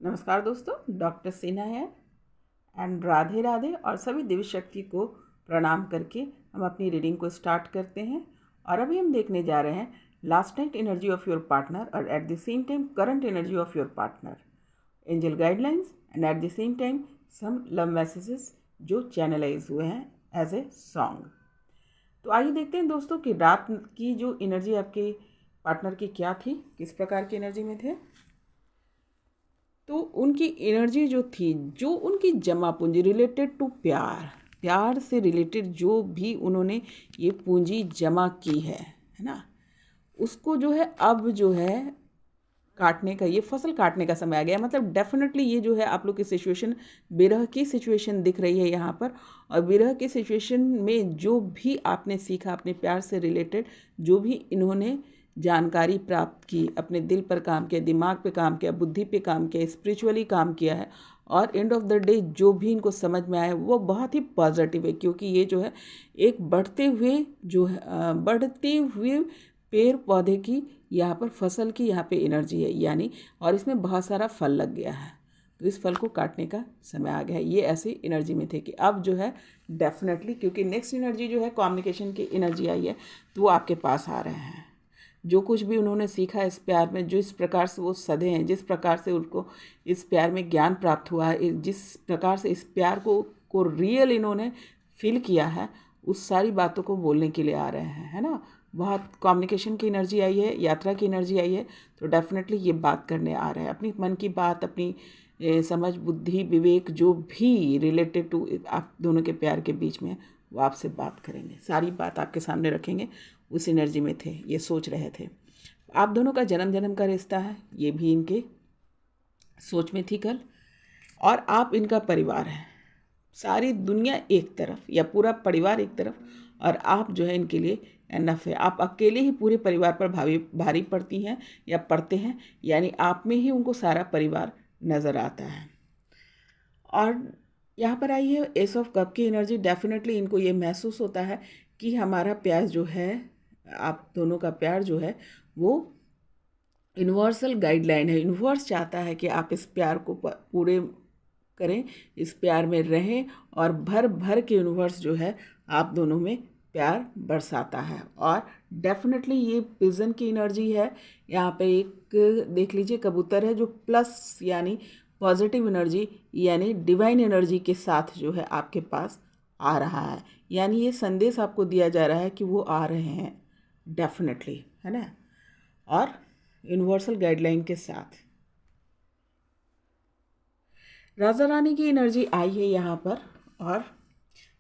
नमस्कार दोस्तों, डॉक्टर सिन्हा है एंड राधे राधे और सभी दिव्य शक्ति को प्रणाम करके हम अपनी रीडिंग को स्टार्ट करते हैं। और अभी हम देखने जा रहे हैं last night energy of your partner और at the same time current energy of your partner, angel guidelines and at the same time some love messages जो चैनलाइज हुए हैं एज ए सॉन्ग। तो आइए देखते हैं दोस्तों कि रात की जो एनर्जी आपके पार्टनर की क्या थी, किस प्रकार की एनर्जी में थे। तो उनकी एनर्जी जो थी, जो उनकी जमा पूंजी रिलेटेड टू प्यार, प्यार से रिलेटेड जो भी उन्होंने ये पूंजी जमा की है ना, उसको जो है अब जो है काटने का, ये फसल काटने का समय आ गया। मतलब डेफिनेटली ये जो है आप लोग की सिचुएशन विरह की सिचुएशन दिख रही है यहाँ पर। और विरह की सिचुएशन में जो भी आपने सीखा, अपने प्यार से रिलेटेड जो भी इन्होंने जानकारी प्राप्त की, अपने दिल पर काम किया, दिमाग पे काम किया, बुद्धि पे काम किया, स्पिरिचुअली काम किया है, और एंड ऑफ द डे जो भी इनको समझ में आया वो बहुत ही पॉजिटिव है। क्योंकि ये जो है एक बढ़ते हुए पेड़ पौधे की, यहाँ पर फसल की यहाँ पे एनर्जी है यानी, और इसमें बहुत सारा फल लग गया है। तो इस फल को काटने का समय आ गया है। ये ऐसी एनर्जी में थे कि अब जो है डेफिनेटली, क्योंकि नेक्स्ट एनर्जी जो है कम्युनिकेशन की एनर्जी आई है, तो वो आपके पास आ रहे हैं। जो कुछ भी उन्होंने सीखा इस प्यार में, जो इस प्रकार से वो सधे हैं, जिस प्रकार से उनको इस प्यार में ज्ञान प्राप्त हुआ है, जिस प्रकार से इस प्यार को रियल इन्होंने फील किया है, उस सारी बातों को बोलने के लिए आ रहे हैं, है ना। बहुत कम्युनिकेशन की एनर्जी आई है, यात्रा की एनर्जी आई है, तो डेफिनेटली ये बात करने आ रहे हैं। अपनी मन की बात, अपनी समझ, बुद्धि, विवेक जो भी रिलेटेड टू आप दोनों के प्यार के बीच में, वो आपसे बात करेंगे, सारी बात आपके सामने रखेंगे। उस एनर्जी में थे, ये सोच रहे थे। आप दोनों का जन्म जन्म का रिश्ता है, ये भी इनके सोच में थी कल। और आप इनका परिवार है, सारी दुनिया एक तरफ या पूरा परिवार एक तरफ, और आप जो है इनके लिए एनफ है। आप अकेले ही पूरे परिवार पर भारी पड़ती हैं या पड़ते हैं, यानी आप में ही उनको सारा परिवार नज़र आता है। और यहाँ पर आई है एस ऑफ कप की एनर्जी। डेफिनेटली इनको ये महसूस होता है कि हमारा प्यार जो है, आप दोनों का प्यार जो है, वो यूनिवर्सल गाइडलाइन है। यूनिवर्स चाहता है कि आप इस प्यार को पूरे करें, इस प्यार में रहें, और भर भर के यूनिवर्स जो है आप दोनों में प्यार बरसाता है। और डेफिनेटली ये पिजन की एनर्जी है। यहाँ पे एक देख लीजिए कबूतर है जो प्लस यानी पॉजिटिव एनर्जी यानी डिवाइन एनर्जी के साथ जो है आपके पास आ रहा है। यानी ये संदेश आपको दिया जा रहा है कि वो आ रहे हैं डेफिनेटली, है ना, और यूनिवर्सल गाइडलाइन के साथ। राजा रानी की एनर्जी आई है यहाँ पर, और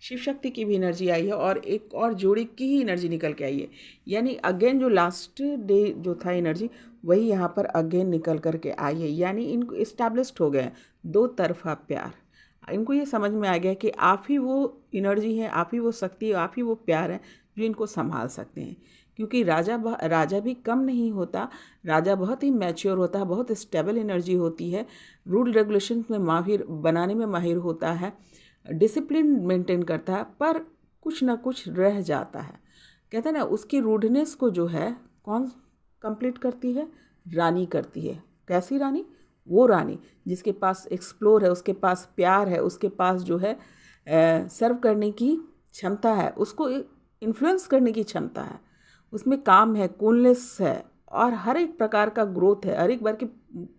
शिव शक्ति की भी एनर्जी आई है, और एक और जोड़ी की ही एनर्जी निकल के आई है। यानी अगेन जो लास्ट डे जो था एनर्जी, वही यहाँ पर अगेन निकल कर के आई है। यानी इनको इस्टेब्लिश्ड हो गए दो तरफा प्यार। इनको ये समझ में आ गया कि आप ही वो एनर्जी है, आप ही वो शक्ति, आप ही वो प्यार है जो इनको संभाल सकते हैं। क्योंकि राजा भी कम नहीं होता, राजा बहुत ही मैच्योर होता है, बहुत स्टेबल एनर्जी होती है, रूल रेगुलेशन में माहिर बनाने में माहिर होता है, डिसिप्लिन मेंटेन करता है, पर कुछ ना कुछ रह जाता है। कहते हैं ना, उसकी रूडनेस को जो है कौन कंप्लीट करती है? रानी करती है। कैसी रानी? वो रानी जिसके पास एक्सप्लोर है, उसके पास प्यार है, उसके पास जो है सर्व करने की क्षमता है, उसको इन्फ्लुएंस करने की क्षमता है, उसमें काम है, कूलनेस है, और हर एक प्रकार का ग्रोथ है, हर एक बार की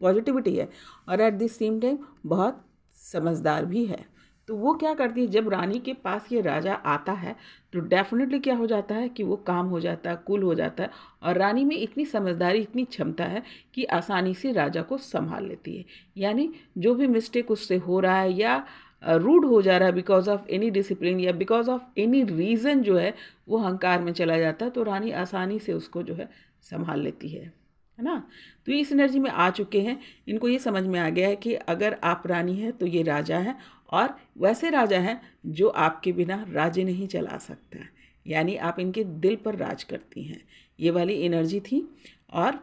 पॉजिटिविटी है, और एट द सेम टाइम बहुत समझदार भी है। तो वो क्या करती है, जब रानी के पास ये राजा आता है तो डेफिनेटली क्या हो जाता है कि वो काम हो जाता है, कूल हो जाता है, और रानी में इतनी समझदारी, इतनी क्षमता है कि आसानी से राजा को संभाल लेती है। यानी जो भी मिस्टेक उससे हो रहा है या रूड हो जा रहा है बिकॉज ऑफ एनी डिसिप्लिन या बिकॉज ऑफ एनी रीज़न, जो है वो अहंकार में चला जाता है, तो रानी आसानी से उसको जो है संभाल लेती है ना। तो इस एनर्जी में आ चुके हैं। इनको ये समझ में आ गया है कि अगर आप रानी हैं तो ये राजा है, और वैसे राजा हैं जो आपके बिना राज्य नहीं चला सकता, यानी आप इनके दिल पर राज करती हैं। ये वाली एनर्जी थी, और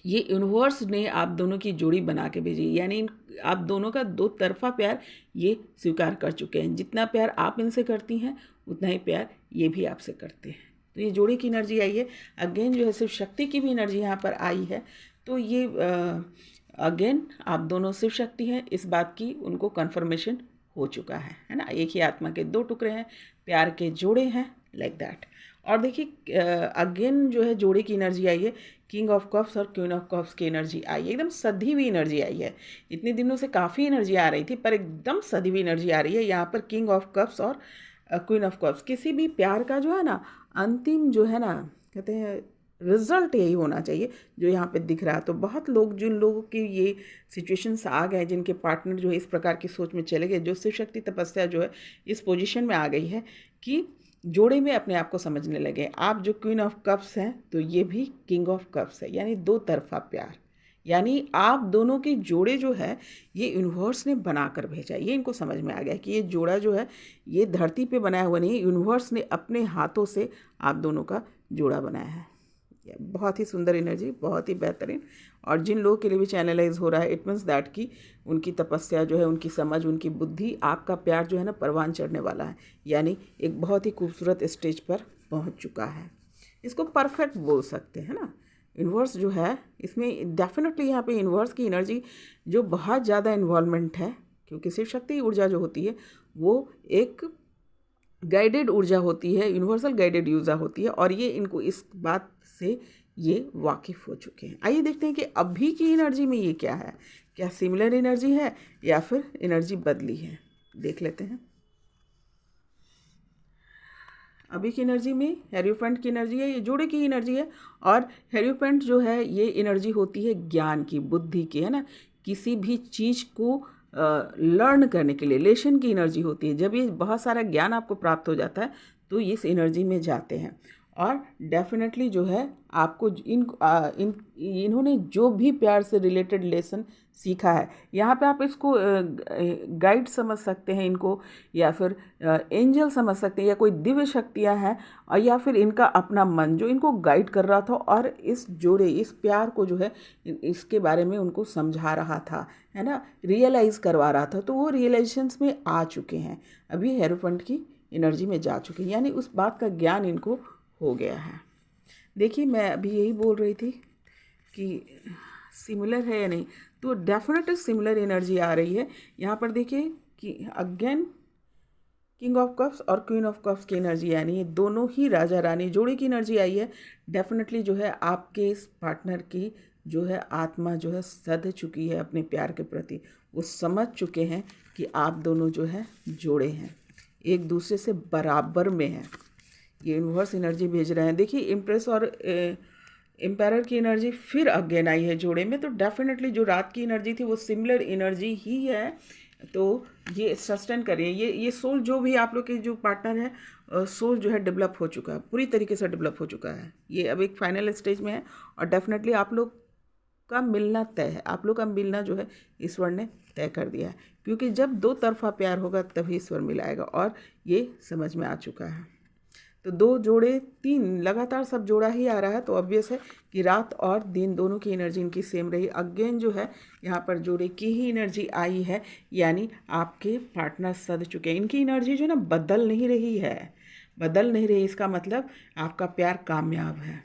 ये यूनिवर्स ने आप दोनों की जोड़ी बना के भेजी। यानी आप दोनों का दो तरफा प्यार ये स्वीकार कर चुके हैं। जितना प्यार आप इनसे करती हैं उतना ही प्यार ये भी आपसे करते हैं। तो ये जोड़ी की एनर्जी आई है। अगेन जो है सिर्फ शक्ति की भी एनर्जी यहाँ पर आई है। तो ये अगेन आप दोनों शिव शक्ति हैं, इस बात की उनको कन्फर्मेशन हो चुका है ना। एक ही आत्मा के दो टुकड़े हैं, प्यार के जोड़े हैं, लाइक दैट। और देखिए अगेन जो है जोड़े की एनर्जी आई है, किंग ऑफ कप्स और क्वीन ऑफ कप्स की एनर्जी आई है, एकदम सधी हुई एनर्जी आई है। इतने दिनों से काफ़ी एनर्जी आ रही थी पर एकदम सधी हुई एनर्जी आ रही है यहाँ पर। किंग ऑफ कप्स और क्वीन ऑफ कप्स, किसी भी प्यार का जो है ना अंतिम जो है ना कहते हैं रिजल्ट यही होना चाहिए जो यहाँ पे दिख रहा है। तो बहुत लोग, जिन लोगों की ये सिचुएशंस आ गए, जिनके पार्टनर जो है इस प्रकार की सोच में चले गए, जो शिव शक्ति तपस्या जो है इस पोजीशन में आ गई है कि जोड़े में अपने आप को समझने लगे। आप जो क्वीन ऑफ कप्स हैं तो ये भी किंग ऑफ कप्स है, यानी दो तरफा प्यार, यानी आप दोनों के जोड़े जो है ये यूनिवर्स ने बना कर भेजा। ये इनको समझ में आ गया कि ये जोड़ा जो है ये धरती पे बनाया हुआ नहीं, यूनिवर्स ने अपने हाथों से आप दोनों का जोड़ा बनाया है। बहुत ही सुंदर एनर्जी, बहुत ही बेहतरीन। और जिन लोगों के लिए भी चैनलाइज हो रहा है, इट मीन्स दैट कि उनकी तपस्या जो है, उनकी समझ, उनकी बुद्धि, आपका प्यार जो है ना परवान चढ़ने वाला है, यानी एक बहुत ही खूबसूरत स्टेज पर पहुंच चुका है। इसको परफेक्ट बोल सकते हैं ना। यूनिवर्स जो है इसमें डेफिनेटली यहाँ पे यूनिवर्स की एनर्जी जो बहुत ज़्यादा इन्वॉल्वमेंट है, क्योंकि शिव शक्ति ऊर्जा जो होती है वो एक गाइडेड ऊर्जा होती है, यूनिवर्सल गाइडेड ऊर्जा होती है, और ये इनको इस बात से ये वाकिफ़ हो चुके हैं। आइए देखते हैं कि अभी की एनर्जी में ये क्या है, क्या सिमिलर एनर्जी है या फिर एनर्जी बदली है, देख लेते हैं। अभी की एनर्जी में हेरोफेंट की एनर्जी है, ये जोड़े की एनर्जी है। और हेरोफेंट जो है ये एनर्जी होती है ज्ञान की, बुद्धि की, है ना। किसी भी चीज़ को लर्न करने के लिए लेशन की एनर्जी होती है। जब ये बहुत सारा ज्ञान आपको प्राप्त हो जाता है तो ये इस एनर्जी में जाते हैं। और डेफिनेटली जो है आपको इन्होंने जो भी प्यार से रिलेटेड लेसन सीखा है, यहाँ पे आप इसको गाइड समझ सकते हैं इनको, या फिर एंजल समझ सकते हैं, या कोई दिव्य शक्तियाँ हैं, और या फिर इनका अपना मन जो इनको गाइड कर रहा था और इस जोड़े, इस प्यार को जो है इसके बारे में उनको समझा रहा था, है ना, रियलाइज़ करवा रहा था। तो वो रियलाइजेशंस में आ चुके हैं, अभी हेरोफेंट की एनर्जी में जा चुके हैं, यानी उस बात का ज्ञान इनको हो गया है। देखिए मैं अभी यही बोल रही थी कि सिमिलर है या नहीं, तो डेफिनेटली सिमिलर एनर्जी आ रही है यहाँ पर। देखिए कि अगेन किंग ऑफ कप्स और क्वीन ऑफ कप्स की एनर्जी, यानी ये दोनों ही राजा रानी जोड़े की एनर्जी आई है। डेफिनेटली जो है आपके इस पार्टनर की जो है आत्मा जो है सध चुकी है अपने प्यार के प्रति, वो समझ चुके हैं कि आप दोनों जो है जोड़े हैं, एक दूसरे से बराबर में हैं। ये यूनिवर्स एनर्जी भेज रहे हैं। देखिए इम्प्रेस और एम्पायर की एनर्जी फिर अगेन आई है जोड़े में, तो डेफिनेटली जो रात की एनर्जी थी वो सिमिलर एनर्जी ही है। तो ये सस्टेन करिए, ये सोल जो भी आप लोग के जो पार्टनर है, सोल जो है डेवलप हो चुका है, पूरी तरीके से डेवलप हो चुका है। ये अब एक फाइनल स्टेज में है और डेफिनेटली आप लोग का मिलना तय है, आप लोग का मिलना जो है ईश्वर ने तय कर दिया है, क्योंकि जब दो तरफा प्यार होगा तभी ईश्वर मिलाएगा, और ये समझ में आ चुका है। तो दो जोड़े, तीन लगातार सब जोड़ा ही आ रहा है, तो ऑब्वियस है कि रात और दिन दोनों की एनर्जी इनकी सेम रही। अगेन जो है यहाँ पर जोड़े की ही एनर्जी आई है, यानी आपके पार्टनर सध चुके हैं। इनकी एनर्जी जो है ना बदल नहीं रही है, बदल नहीं रही, इसका मतलब आपका प्यार कामयाब है।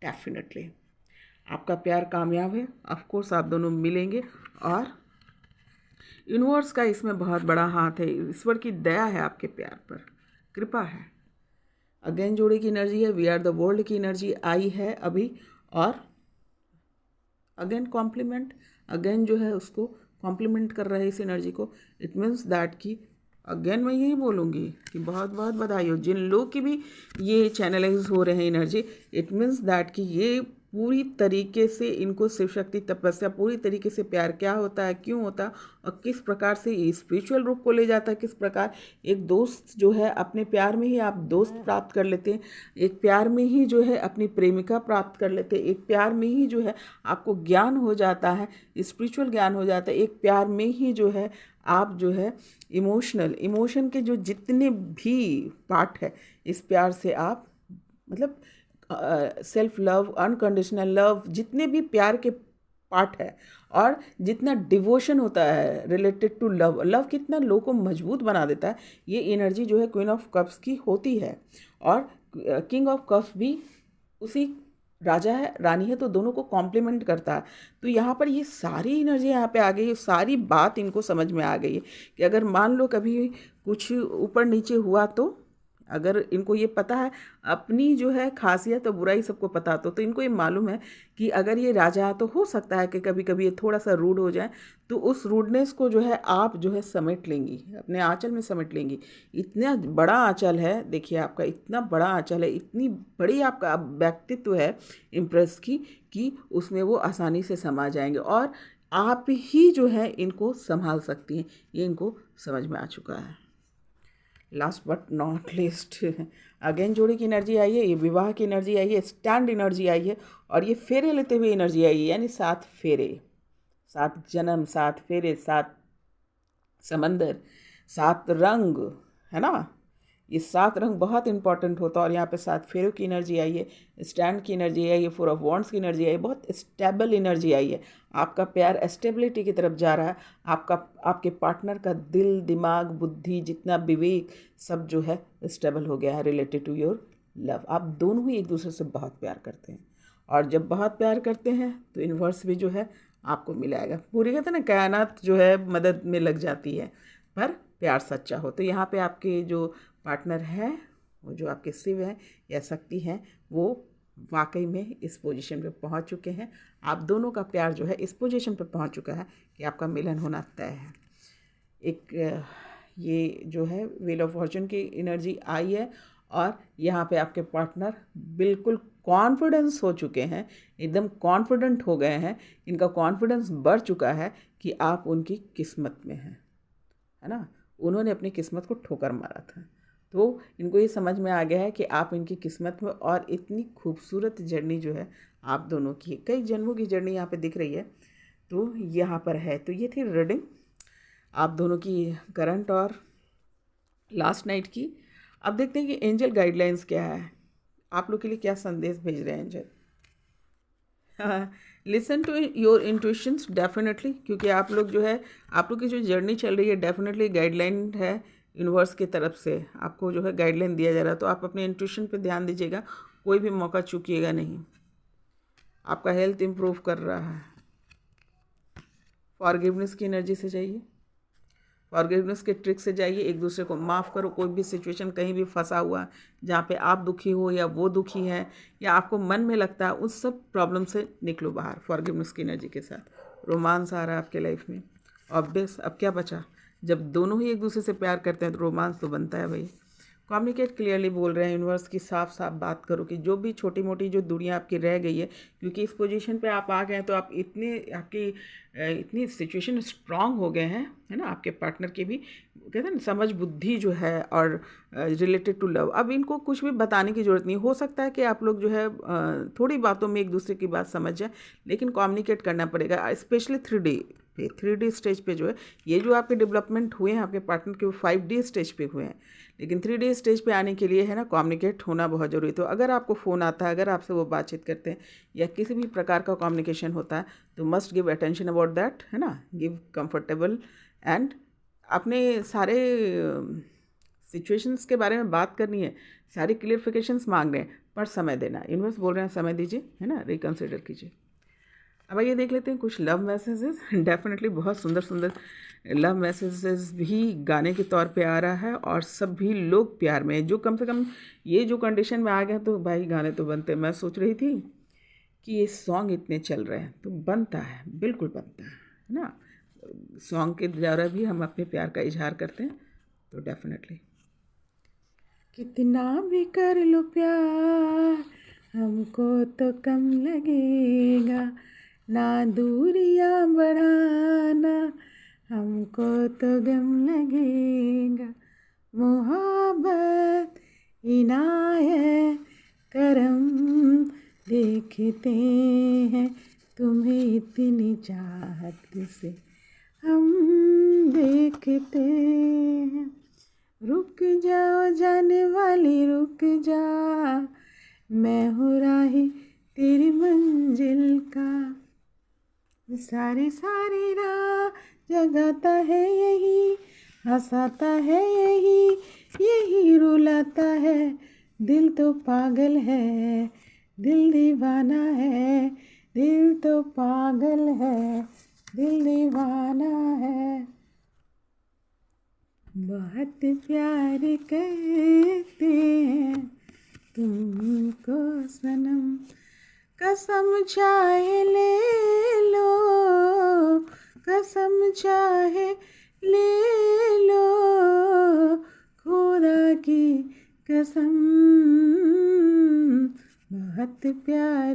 डेफिनेटली आपका प्यार कामयाब है। ऑफ कोर्स आप दोनों मिलेंगे, और यूनिवर्स का इसमें बहुत बड़ा हाथ है, ईश्वर की दया है आपके प्यार पर, कृपा है। अगेन जोड़े की एनर्जी है, वी आर द वर्ल्ड की एनर्जी आई है अभी, और अगेन कॉम्प्लीमेंट, अगेन जो है उसको कॉम्प्लीमेंट कर रहे हैं इस एनर्जी को। इट मीन्स दैट कि अगेन मैं यही बोलूँगी कि बहुत बहुत बधाई हो जिन लोग की भी ये चैनलाइज हो रहे हैं एनर्जी। इट मीन्स दैट कि ये पूरी तरीके से इनको शिव शक्ति तपस्या, पूरी तरीके से प्यार क्या होता है, क्यों होता है, और किस प्रकार से ये स्पिरिचुअल रूप को ले जाता है, किस प्रकार एक दोस्त जो है अपने प्यार में ही आप दोस्त प्राप्त कर लेते हैं, एक प्यार में ही जो है अपनी प्रेमिका प्राप्त कर लेते हैं, एक प्यार में ही जो है आपको ज्ञान हो जाता है, स्पिरिचुअल ज्ञान हो जाता है, एक प्यार में ही जो है आप जो है इमोशन के जो जितने भी पार्ट है इस प्यार से आप मतलब सेल्फ लव, अनकंडीशनल लव, जितने भी प्यार के पार्ट है, और जितना डिवोशन होता है रिलेटेड टू लव, लव कितना लोगों को मजबूत बना देता है, ये एनर्जी जो है क्वीन ऑफ कप्स की होती है। और किंग ऑफ कप्स भी उसी राजा है रानी है, तो दोनों को कॉम्प्लीमेंट करता है। तो यहाँ पर ये सारी एनर्जी यहाँ पे आ गई है, सारी बात इनको समझ में आ गई है कि अगर मान लो कभी कुछ ऊपर नीचे हुआ तो, अगर इनको ये पता है अपनी जो है खासियत और बुराई सबको पता, तो इनको ये मालूम है कि अगर ये राजा है तो हो सकता है कि कभी कभी ये थोड़ा सा रूड हो जाए, तो उस रूडनेस को जो है आप जो है समेट लेंगी, अपने आंचल में समेट लेंगी। इतना बड़ा आंचल है, देखिए आपका इतना बड़ा आंचल है, इतनी बड़ी आपका व्यक्तित्व है इम्प्रेस की, कि उसमें वो आसानी से समा जाएंगे और आप ही जो है इनको संभाल सकती हैं। ये इनको समझ में आ चुका है। Last but not list, again जोड़ी की एनर्जी आई है, ये विवाह की एनर्जी आई है, स्टैंड एनर्जी आई है, और ये फेरे लेते हुए एनर्जी आई है, यानी 7 फेरे, 7 जन्म, 7 फेरे, 7 समंदर, 7 रंग, है ना। ये 7 रंग बहुत इंपॉर्टेंट होता है, और यहाँ पे 7 फेरों की एनर्जी आई है, स्टैंड की एनर्जी आई है, 4 ऑफ वॉन्ड्स की एनर्जी आई है, बहुत स्टेबल एनर्जी आई है। आपका प्यार स्टेबिलिटी की तरफ जा रहा है, आपके पार्टनर का दिल, दिमाग, बुद्धि, जितना विवेक, सब जो है स्टेबल हो गया है रिलेटेड टू योर लव। आप दोनों ही एक दूसरे से बहुत प्यार करते हैं, और जब बहुत प्यार करते हैं तो यूनिवर्स भी जो है आपको मिलाएगा। पूरी कहते हैं ना, कायनात जो है मदद में लग जाती है, पर प्यार सच्चा हो। तो यहाँ पे आपके जो पार्टनर है, वो जो आपके शिव हैं या शक्ति हैं, वो वाकई में इस पोजीशन पे पहुंच चुके हैं। आप दोनों का प्यार जो है इस पोजीशन पे पहुंच चुका है कि आपका मिलन होना तय है। एक ये जो है व्हील ऑफ फॉर्चून की एनर्जी आई है, और यहाँ पे आपके पार्टनर बिल्कुल कॉन्फिडेंस हो चुके हैं, एकदम कॉन्फिडेंट हो गए हैं, इनका कॉन्फिडेंस बढ़ चुका है कि आप उनकी किस्मत में हैं, है ना। उन्होंने अपनी किस्मत को ठोकर मारा था, तो इनको ये समझ में आ गया है कि आप इनकी किस्मत में, और इतनी खूबसूरत जर्नी जो है आप दोनों की, कई जन्मों की जर्नी यहाँ पे दिख रही है, तो यहाँ पर है। तो ये थी रीडिंग आप दोनों की करंट और लास्ट नाइट की। अब देखते हैं कि एंजल गाइडलाइंस क्या है, आप लोग के लिए क्या संदेश भेज रहे हैं angel. Listen to your intuitions definitely, क्योंकि आप लोग जो है, आप लोग की जो जर्नी चल रही है डेफिनेटली गाइडलाइन है यूनिवर्स की तरफ से, आपको जो है गाइडलाइन दिया जा रहा है। तो आप अपने इंट्यूशन पे ध्यान दीजिएगा, कोई भी मौका चूकिएगा नहीं। आपका हेल्थ इम्प्रूव कर रहा है, फॉरगिवनेस की एनर्जी से जाइए, फॉरगिवनेस के ट्रिक से जाइए, एक दूसरे को माफ़ करो। कोई भी सिचुएशन कहीं भी फंसा हुआ जहाँ पे आप दुखी हो या वो दुखी है या आपको मन में लगता है, उस सब प्रॉब्लम से निकलो बाहर फॉरगिवनेस की एनर्जी के साथ। रोमांस आ रहा है आपके लाइफ में, ऑब्वियस, अब क्या बचा, जब दोनों ही एक दूसरे से प्यार करते हैं तो रोमांस तो बनता है भाई। कम्युनिकेट क्लियरली बोल रहे हैं यूनिवर्स की, साफ साफ बात करो कि जो भी छोटी मोटी जो दूरियां आपकी रह गई है, क्योंकि इस पोजीशन पे आप आ गए हैं, तो आप इतनी सिचुएशन स्ट्रांग हो गए हैं, है ना। आपके पार्टनर की भी कहते हैं ना समझ बुद्धि जो है, और रिलेटेड टू लव, अब इनको कुछ भी बताने की ज़रूरत नहीं। हो सकता है कि आप लोग जो है थोड़ी बातों में एक दूसरे की बात समझ जाए, लेकिन कम्युनिकेट करना पड़ेगा, स्पेशली 3D स्टेज पे जो है, ये जो आपके डेवलपमेंट हुए हैं आपके पार्टनर के, वो 5D स्टेज पे हुए हैं, लेकिन 3D स्टेज पे आने के लिए है ना कम्युनिकेट होना बहुत ज़रूरी। तो अगर आपको फ़ोन आता है, अगर आपसे वो बातचीत करते हैं या किसी भी प्रकार का कम्युनिकेशन होता है, तो must give attention about that, है ना। गिव कंफर्टेबल, एंड अपने सारे सिचुएशंस के बारे में बात करनी है, सारी क्लियरिफिकेशंस मांग रहे हैं, पर समय देना, यूनिवर्स बोल रहे हैं समय दीजिए, है ना, रिकन्सिडर कीजिए। अब आइए देख लेते हैं कुछ लव मैसेजेस। डेफिनेटली बहुत सुंदर सुंदर लव मैसेजेस भी गाने के तौर पे आ रहा है, और सभी लोग प्यार में, जो कम से कम ये जो कंडीशन में आ गए तो भाई गाने तो बनते हैं। मैं सोच रही थी कि ये सॉन्ग इतने चल रहे हैं तो बनता है, बिल्कुल बनता है ना। सॉन्ग के द्वारा भी हम अपने प्यार का इजहार करते हैं, तो डेफिनेटली कितना भी कर लो प्यार हमको तो कम लगेगा, ना दूरियां बढ़ाना हमको तो गम लगेगा, मोहब्बत इनायत करम देखते हैं तुम्हें इतनी चाहत से हम देखते हैं। रुक जाओ जाने वाली रुक जा, मैं हूँ राही तेरी मंजिल का, सारी सारी राह जगाता है यही, हंसाता है यही, यही रुलाता है, दिल तो पागल है दिल दीवाना है, दिल तो पागल है, दिल दीवाना है। बहुत प्यार करते हैं तुमको सनम, कसम चाहे ले लो, कसम चाहे ले लो, खुदा की कसम। बहुत प्यार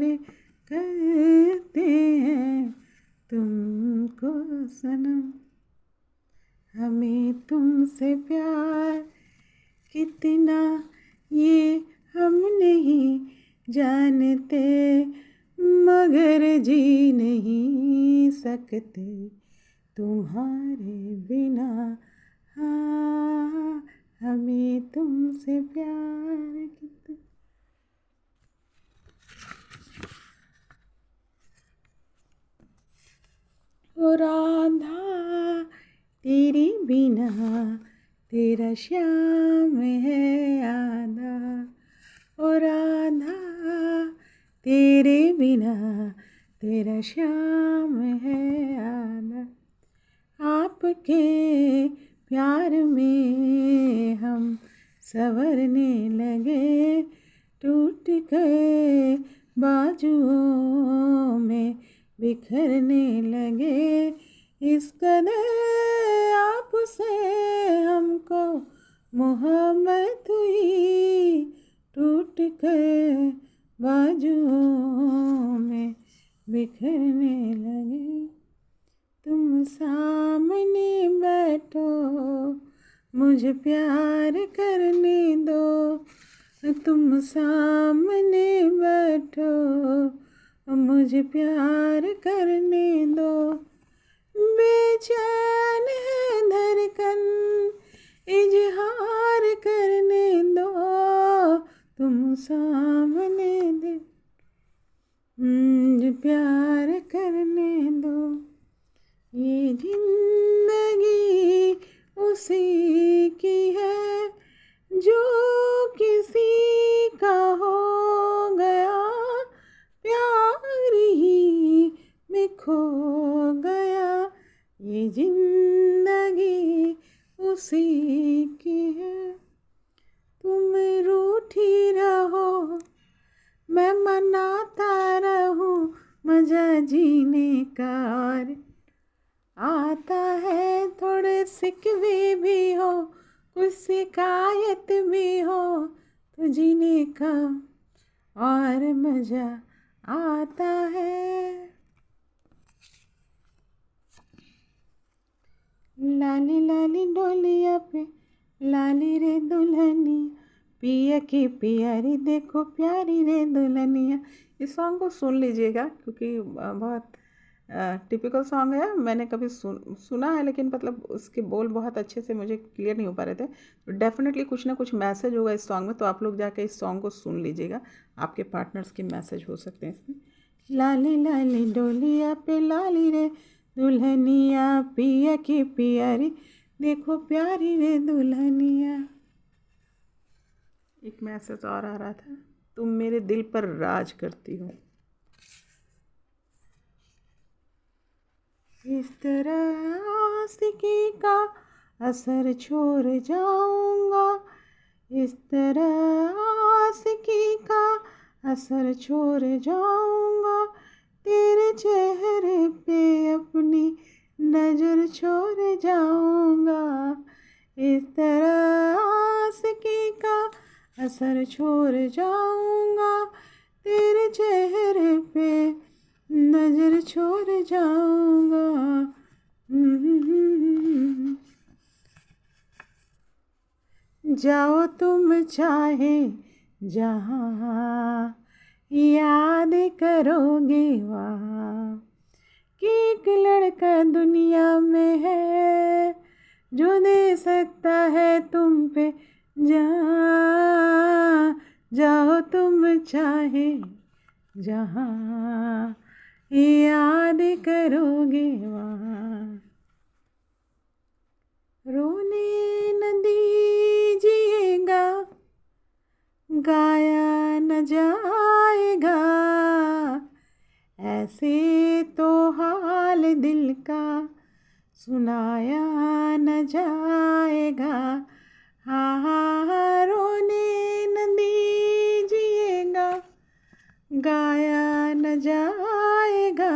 करते हैं तुमको सनम, हमें तुमसे प्यार कितना ये हम नहीं जानते, मगर जी नहीं सकते तुम्हारे बिना। हाँ, हमें तुमसे प्यार कितना। ओ राधा तेरे बिना तेरा श्याम है आधा, ओ राधा तेरे बिना तेरा श्याम है आधा। आपके प्यार में हम संवरने लगे, टूट गए बाजुओं में बिखरने लगे, इस कदर आपसे हमको मोहब्बत हुई, टूट कर बाजुओं में बिखरने लगे। तुम सामने बैठो मुझे प्यार करने दो, तुम सामने बैठो मुझे प्यार करने दो, बेचैन है धड़कन इजहार करने दो, तुम सामने दे मुझे प्यार करने दो। ये जिंदगी उसी की है जो किसी का हो गया, प्यार ही में खो गया। ये जिंदगी उसी की है, तुम रूठी रहो मैं मनाता रहूं, मजा जीने का और आता है। थोड़े सिकवे भी हो कुछ शिकायत भी हो, तो जीने का और मजा आता है। लाली लाली डोलिया पे लाली रे दुल्हनिया, पिया की प्यारी देखो प्यारी रे दुल्हनिया। इस सॉन्ग को सुन लीजिएगा क्योंकि बहुत टिपिकल सॉन्ग है। मैंने कभी सुना है लेकिन मतलब उसके बोल बहुत अच्छे से मुझे क्लियर नहीं हो पा रहे थे, तो डेफिनेटली कुछ ना कुछ मैसेज होगा इस सॉन्ग में, तो आप लोग जाके इस सॉन्ग को सुन लीजिएगा, आपके पार्टनर्स के मैसेज हो सकते हैं इसमें। लाली लाली डोलिया पे लाली रे दुल्हनिया, पिया की प्यारी देखो प्यारी रे दुल्हनिया। एक मैसेज और आ रहा था, तुम मेरे दिल पर राज करती हो, इस तरह आशिकी का असर छोड़ जाऊंगा, इस तरह आशिकी का असर छोड़ जाऊंगा, तेरे चेहरे पे अपनी नजर छोड़ जाऊंगा, इस तरह आशिकी का असर छोड़ जाऊंगा, तेरे चेहरे पे नजर छोड़ जाऊंगा। जाओ तुम चाहे जहाँ, याद करोगे वहाँ, कि एक लड़का दुनिया में है जो दे सकता है तुम पे जान। जाओ तुम चाहे जहाँ, याद करोगे वहाँ, रोने न दीजिएगा, गाया न न जाएगा, ऐसे तो हाल दिल का सुनाया न जाएगा। हाँ हाँ हाँ, रोने न दीजिएगा, गाया न जाएगा,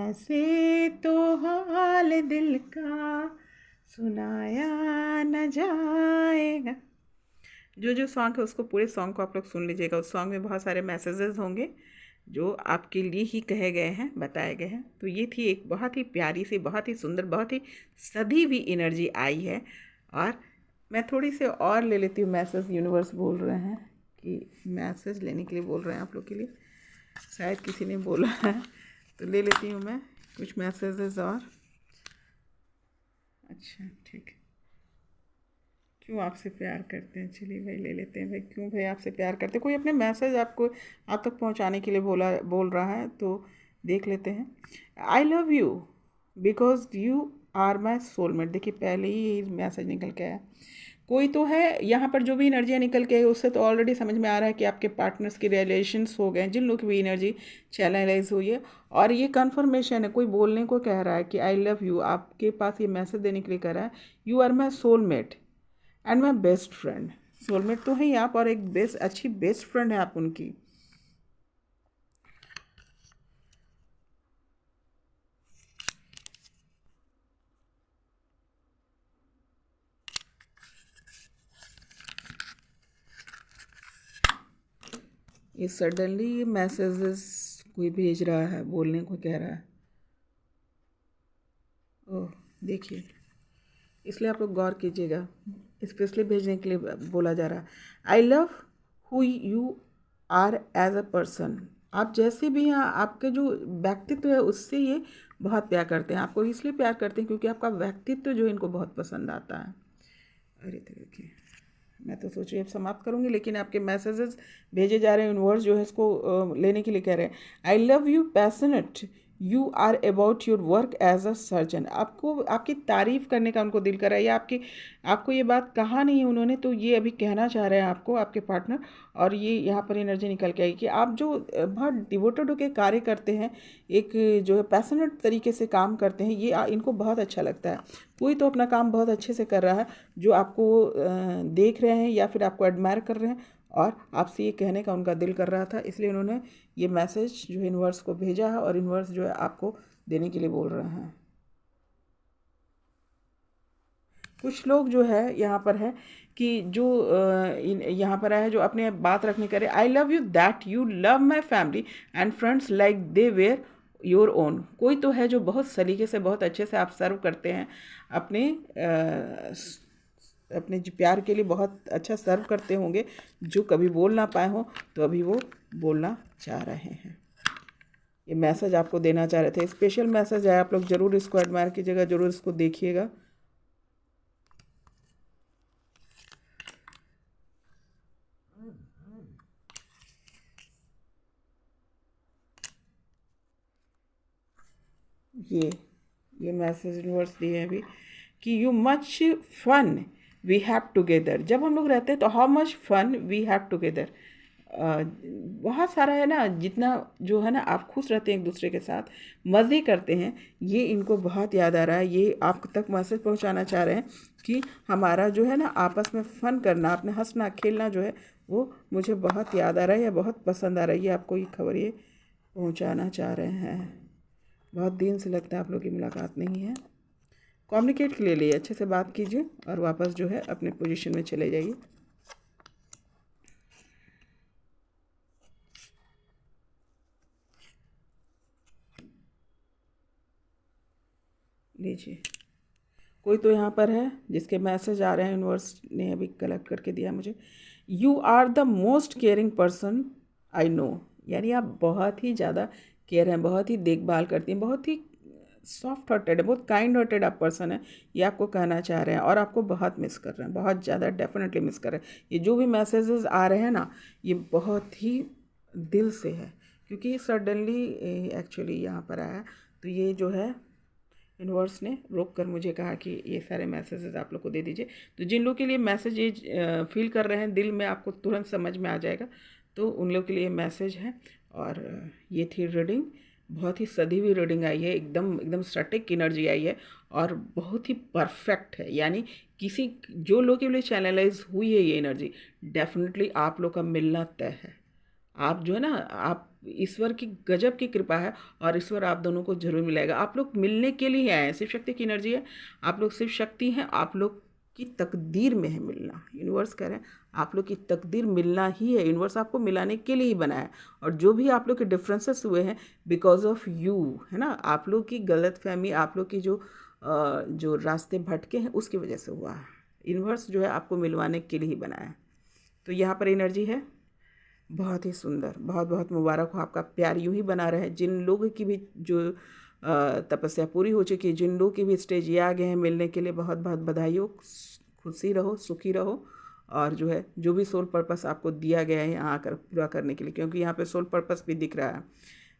ऐसे तो हाल दिल का सुनाया न जाएगा। जो सॉन्ग है उसको, पूरे सॉन्ग को आप लोग सुन लीजिएगा। उस सॉन्ग में बहुत सारे मैसेजेस होंगे जो आपके लिए ही कहे गए हैं, बताए गए हैं। तो ये थी एक बहुत ही प्यारी सी, बहुत ही सुंदर, बहुत ही सधी हुई एनर्जी आई है। और मैं थोड़ी सी और ले लेती हूँ मैसेज। यूनिवर्स बोल रहे हैं कि मैसेज लेने के लिए बोल रहे हैं आप लोग के लिए, शायद किसी ने बोला है, तो ले लेती हूँ मैं कुछ मैसेजेस और। अच्छा ठीक, क्यों आपसे प्यार करते हैं, चलिए भाई ले लेते हैं। भाई क्यों भाई आपसे प्यार करते हैं, कोई अपने मैसेज आपको आप तक पहुंचाने के लिए बोल रहा है, तो देख लेते हैं। I love you because you are my soulmate. देखिए पहले ही मैसेज निकल के आया। कोई तो है यहाँ पर, जो भी एनर्जियाँ निकल के आई उससे तो ऑलरेडी समझ में आ रहा है कि आपके पार्टनर्स की रिलेशंस हो गए, जिन लोग की भी एनर्जी चैनलाइज हुई है। और ये कन्फर्मेशन है, कोई बोलने को कह रहा है कि आई लव यू, आपके पास ये मैसेज देने के लिए कह रहा है you are my soulmate and my best friend. Soulmate तो है ही आप, और एक अच्छी बेस्ट फ्रेंड है आप उनकी। ये सडनली ये मैसेजेस कोई भेज रहा है, बोलने को कह रहा है। ओह देखिए, इसलिए आप लोग गौर कीजिएगा, स्पेशली भेजने के लिए बोला जा रहा है। I love who you are as a person. आप जैसे भी हैं, आपके जो व्यक्तित्व है उससे ये बहुत प्यार करते हैं। आपको इसलिए प्यार करते हैं क्योंकि आपका व्यक्तित्व जो है इनको बहुत पसंद आता है। अरे देखिए, मैं तो सोच रही अब समाप्त करूँगी, लेकिन आपके मैसेजेस भेजे जा रहे हैं। यूनिवर्स जो है इसको लेने के लिए कह रहे हैं। I love you passionate you are about your work as a surgeon. आपको आपकी तारीफ़ करने का उनको दिल कर रहा है, या आपको ये बात कहा नहीं है उन्होंने, तो ये अभी कहना चाह रहे हैं आपको आपके पार्टनर। और ये यहाँ पर एनर्जी निकल के आई कि आप जो बहुत डिवोटेड होकर कार्य करते हैं, एक जो है पैशनेट तरीके से काम करते हैं, ये इनको बहुत अच्छा लगता है। कोई तो अपना काम बहुत अच्छे से कर रहा है, जो आपको देख रहे हैं या फिर आपको एडमायर कर रहे हैं, और आपसे ये कहने का उनका दिल कर रहा था, इसलिए उन्होंने ये मैसेज जो यूनिवर्स को भेजा है, और यूनिवर्स जो है आपको देने के लिए बोल रहे हैं। कुछ लोग जो है यहाँ पर है कि जो यहाँ पर है जो अपने बात रखने करे। I love you that you love my family and friends like they were your own. कोई तो है जो बहुत सलीके से, बहुत अच्छे से आप सर्व करते हैं अपने अपने प्यार के लिए, बहुत अच्छा सर्व करते होंगे, जो कभी बोल ना पाए हों तो अभी वो बोलना चाह रहे हैं। ये मैसेज आपको देना चाह रहे थे, स्पेशल मैसेज है। आप लोग ज़रूर इसको एडमायर कीजिएगा, ज़रूर इसको देखिएगा। ये मैसेज यूनिवर्स दिए हैं अभी कि you much fun we have together. जब हम लोग रहते हैं तो how much fun we have together. बहुत सारा है ना, जितना जो है ना आप खुश रहते हैं एक दूसरे के साथ, मज़े करते हैं, ये इनको बहुत याद आ रहा है। ये आप तक मैसेज पहुंचाना चाह रहे हैं कि हमारा जो है ना आपस में फ़न करना, अपने हंसना खेलना जो है वो मुझे बहुत याद आ रहा है या बहुत पसंद आ रहा है। ये आपको ये खबर ये पहुंचाना चाह रहे हैं। बहुत दिन से लगता है आप लोग की मुलाकात नहीं है। कम्युनिकेट के लिए अच्छे से बात कीजिए और वापस जो है अपने पोजीशन में चले जाइए। लीजिए, कोई तो यहाँ पर है जिसके मैसेज आ रहे हैं, यूनिवर्स ने अभी कलेक्ट करके दिया मुझे। You are the most caring person I know. यानी आप बहुत ही ज़्यादा केयर हैं, बहुत ही देखभाल करती हैं, बहुत ही सॉफ्ट हार्टेड है, बहुत काइंड हार्टेड आप पर्सन है, ये आपको कहना चाह रहे हैं। और आपको बहुत मिस कर रहे हैं, बहुत ज़्यादा डेफिनेटली मिस कर रहे हैं। ये जो भी मैसेजेस आ रहे हैं ना, ये बहुत ही दिल से है, क्योंकि सडनली एक्चुअली यहाँ पर आया। तो ये जो है यूनिवर्स ने रोक कर मुझे कहा कि ये सारे मैसेजेस आप लोग को दे दीजिए। तो जिन लोग के लिए मैसेज फील कर रहे हैं दिल में, आपको तुरंत समझ में आ जाएगा, तो उन लोग के लिए मैसेज है। और ये थी रीडिंग, बहुत ही सधी हुई रीडिंग आई है, एकदम एकदम सटीक एनर्जी आई है और बहुत ही परफेक्ट है। यानी किसी जो लोग के लिए चैनलाइज हुई है ये एनर्जी, डेफिनेटली आप लोग का मिलना तय है। आप जो है ना, आप ईश्वर की गजब की कृपा है और ईश्वर आप दोनों को जरूर मिलेगा। आप लोग मिलने के लिए ही आए हैं, शिव शक्ति की एनर्जी है, आप लोग शिव शक्ति हैं, आप लोग की तकदीर में है मिलना। यूनिवर्स कह रहे हैं आप लोग की तकदीर मिलना ही है, यूनिवर्स आपको मिलाने के लिए ही बनाया है। और जो भी आप लोग के डिफरेंसेस हुए हैं बिकॉज ऑफ यू, है ना, आप लोग की गलत फहमी, आप लोग की जो रास्ते भटके हैं उसकी वजह से हुआ है। यूनिवर्स जो है आपको मिलवाने के लिए ही बनाया है। तो यहाँ पर एनर्जी है बहुत ही सुंदर। बहुत बहुत मुबारक हो, आपका प्यार यूं ही बना रहे। जिन लोगों की भी जो तपस्या पूरी हो चुकी है, जिन लोगों की भी स्टेज ये आ गए हैं मिलने के लिए, बहुत बहुत बधाई हो। खुशी रहो, सुखी रहो। और जो है जो भी सोल पर्पस आपको दिया गया है यहाँ आकर पूरा करने के लिए, क्योंकि यहाँ पे सोल पर्पस भी दिख रहा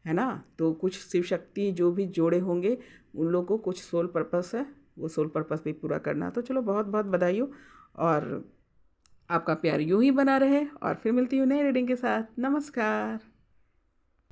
है ना। तो कुछ शिव शक्ति जो भी जोड़े होंगे उन लोगों को कुछ सोल पर्पस है, वो सोल पर्पस भी पूरा करना है। तो चलो बहुत बहुत बधाई हो और आपका प्यार यूं ही बना रहे। और फिर मिलती हूँ नई रीडिंग के साथ। नमस्कार।